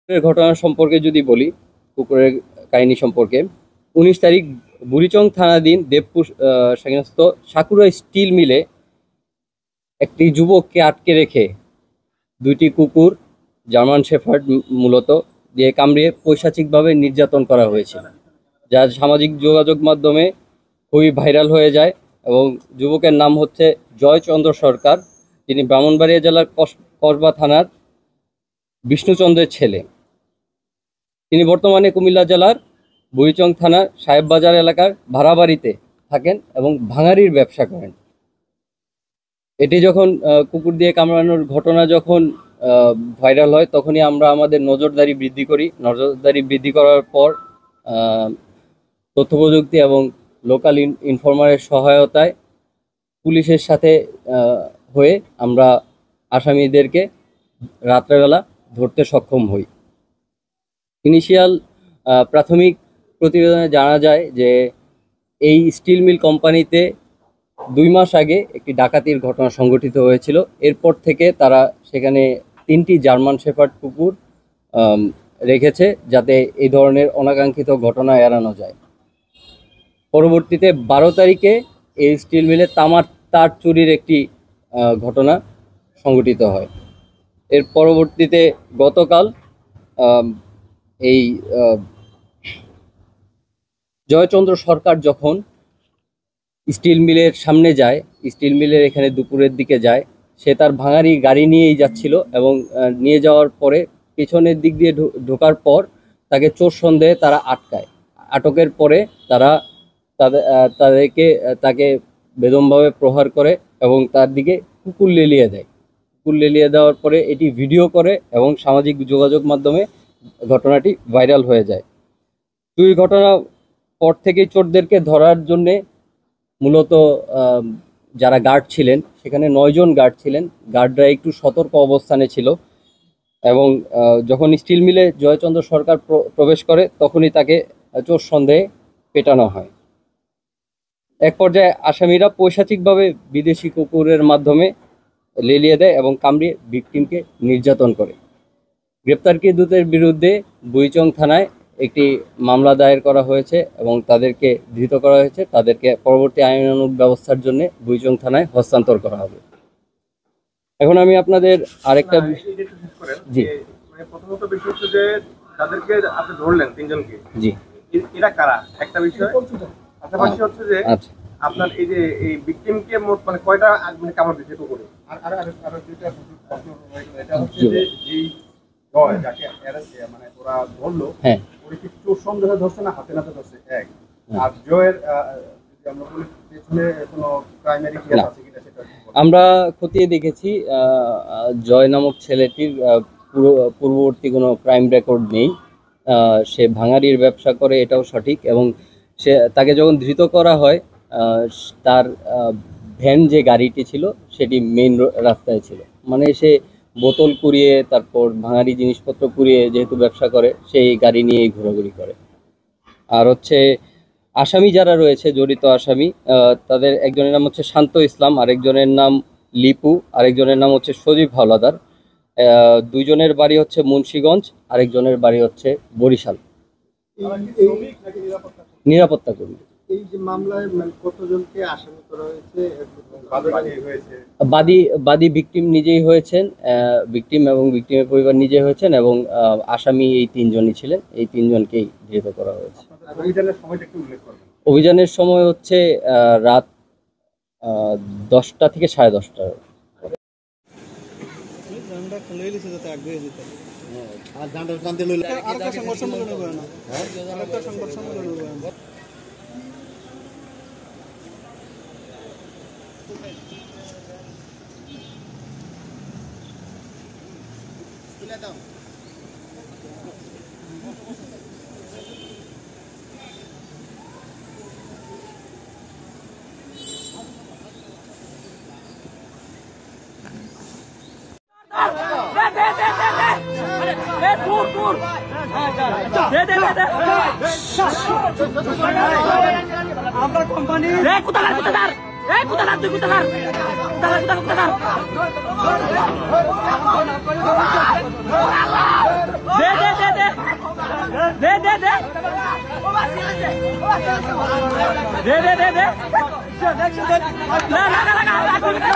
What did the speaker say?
ঘটনা সম্পর্কে যদি বলি, কুকুরের কাহিনী সম্পর্কে, 19 তারিখ বুড়িচং থানাধীন দেবপুর সংস্থ সাকুরা স্টিল মিলে একটি যুবককে আটকে রেখে দুইটি কুকুর, জার্মান শেফার্ড মূলত, দিয়ে কামড়িয়ে পৈশাচিকভাবে নির্যাতন করা হয়েছিল, যা সামাজিক যোগাযোগ মাধ্যমে খুবই ভাইরাল হয়ে যায়। এবং যুবকের নাম হচ্ছে জয়চন্দ্র সরকার, যিনি ব্রাহ্মণবাড়িয়া জেলার কসবা থানার বিষ্ণুচন্দ্রের ছেলে। তিনি বর্তমানে কুমিল্লা জেলার বুড়িচং থানার সাহেববাজার এলাকার ভাড়া বাড়িতে থাকেন এবং ভাঙাড়ির ব্যবসা করেন। এটি যখন কুকুর দিয়ে কামড়ানোর ঘটনা যখন ভাইরাল হয়, তখনই আমরা আমাদের নজরদারি বৃদ্ধি করি। নজরদারি বৃদ্ধি করার পর তথ্য প্রযুক্তি এবং লোকাল ইনফরমারের সহায়তায় পুলিশের সাথে হয়ে আমরা আসামিদেরকে রাত্রেবেলা ধরতে সক্ষম হই। ইনিশিয়াল প্রাথমিক প্রতিবেদনে জানা যায় যে এই স্টিল মিল কোম্পানিতে 2 মাস আগে একটি ডাকাতির ঘটনা সংঘটিত হয়েছিল। এরপর থেকে তারা সেখানে 3টি জার্মান শেফার্ড কুকুর রেখেছে, যাতে এই ধরনের অনাকাঙ্ক্ষিত ঘটনা এড়ানো যায়। পরবর্তীতে 12 তারিখে এই স্টিল মিলে তামার তার চুরির একটি ঘটনা সংঘটিত হয়। এর পরবর্তীতে গতকাল এই জয়চন্দ্র সরকার যখন স্টিল মিলের সামনে যায়, স্টিল মিলের এখানে দুপুরের দিকে যায়, সে তার ভাঙাড়ি গাড়ি নিয়েই যাচ্ছিল এবং নিয়ে যাওয়ার পরে পেছনের দিক দিয়ে ঢোকার পর তাকে চোর সন্দেহে তারা আটকায়। আটকের পরে তারা তাকে বেদমভাবে প্রহার করে এবং তার দিকে কুকুর লেলিয়ে দেয়। কুকুর লেলিয়ে দেওয়ার পরে এটি ভিডিও করে এবং সামাজিক যোগাযোগ মাধ্যমে ঘটনাটি ভাইরাল হয়ে যায়। চুরি ঘটনা পর থেকেই চোরদেরকে ধরার জন্যে মূলত যারা গার্ড ছিলেন, সেখানে 9 জন গার্ড ছিলেন, গার্ডরা একটু সতর্ক অবস্থানে ছিল এবং যখন স্টিল মিলে জয়চন্দ্র সরকার প্রবেশ করে, তখনই তাকে চোর সন্দেহে পেটানো হয়। এক পর্যায়ে আসামিরা পৈশাচিকভাবে বিদেশি কুকুরের মাধ্যমে লেলিয়ে দেয় এবং কামড়িয়ে ভিকটিমকে নির্যাতন করে। গ্রেপ্তারকৃতদের বিরুদ্ধে বুড়িচং থানায় একটি মামলা দায়ের করা হয়েছে এবং তাদেরকে ধৃত করা হয়েছে। তাদেরকে পরবর্তী আইনানুগ ব্যবস্থার জন্য বুড়িচং থানায় হস্তান্তর করা হবে। এখন আমি আপনাদের আরেকটা জি, প্রথমত বিষয় হচ্ছে যে তাদেরকে আপনি ধরলেন 3 জনকে, জি, এরা কারা একটা বিষয়। পাশাপাশি হচ্ছে যে আপনার এই যে এই ভিকটিমকে মোট মানে কয়টা মানে কামড় দিতে কুকুরে, আর যেটা এটা হচ্ছে যে এই জয় যাকে মানে ওরা ধরলো, হ্যাঁ, ওরা কি চোর সন্দেহে ধরছে না হাতে নাতে ধরছে? এক আর জয়ের যদি আমরা বলি পেছনে কোনো প্রাইমারি কেস আছে কিনা সেটা আমরা খতিয়ে দেখেছি। জয় নামক ছেলেটির পূর্ববর্তী কোনো ক্রাইম রেকর্ড নেই। সে ভাঙাড়ির ব্যবসা করে, এটাও সঠিক। এবং তাকে যখন ধৃত করা হয়, তার ভ্যান যে গাড়িটি ছিল সেটি মেইন রাস্তায় ছিল, মানে সে বোতল কুড়িয়ে তারপর ভাঙাড়ি জিনিসপত্র কুড়িয়ে যেহেতু ব্যবসা করে, সেই গাড়ি নিয়েই ঘোরাঘুরি করে। আর হচ্ছে আসামি যারা রয়েছে, জড়িত আসামি, তাদের একজনের নাম হচ্ছে শান্ত ইসলাম, আরেকজনের নাম লিপু, আরেকজনের নাম হচ্ছে সজীব হাওলাদার। 2 জনের বাড়ি হচ্ছে মুন্সিগঞ্জ, আরেকজনের বাড়ি হচ্ছে বরিশাল। নিরাপত্তা কর্মী। এই যে মামলায় কতজনকে আসামি করা হয়েছে? বাদী ভিকটিম নিজেই হয়েছেন, ভিকটিম এবং ভিকটিমের পরিবার নিজে হয়েছেন, এবং আসামি এই 3 জনই ছিলেন। এই 3 জনকেই ধৃত করা হয়েছে। অভিযানের সময় হচ্ছে রাত 10টা থেকে 10:30। আমরা কোম্পানি দে দে দে দে দে না না না না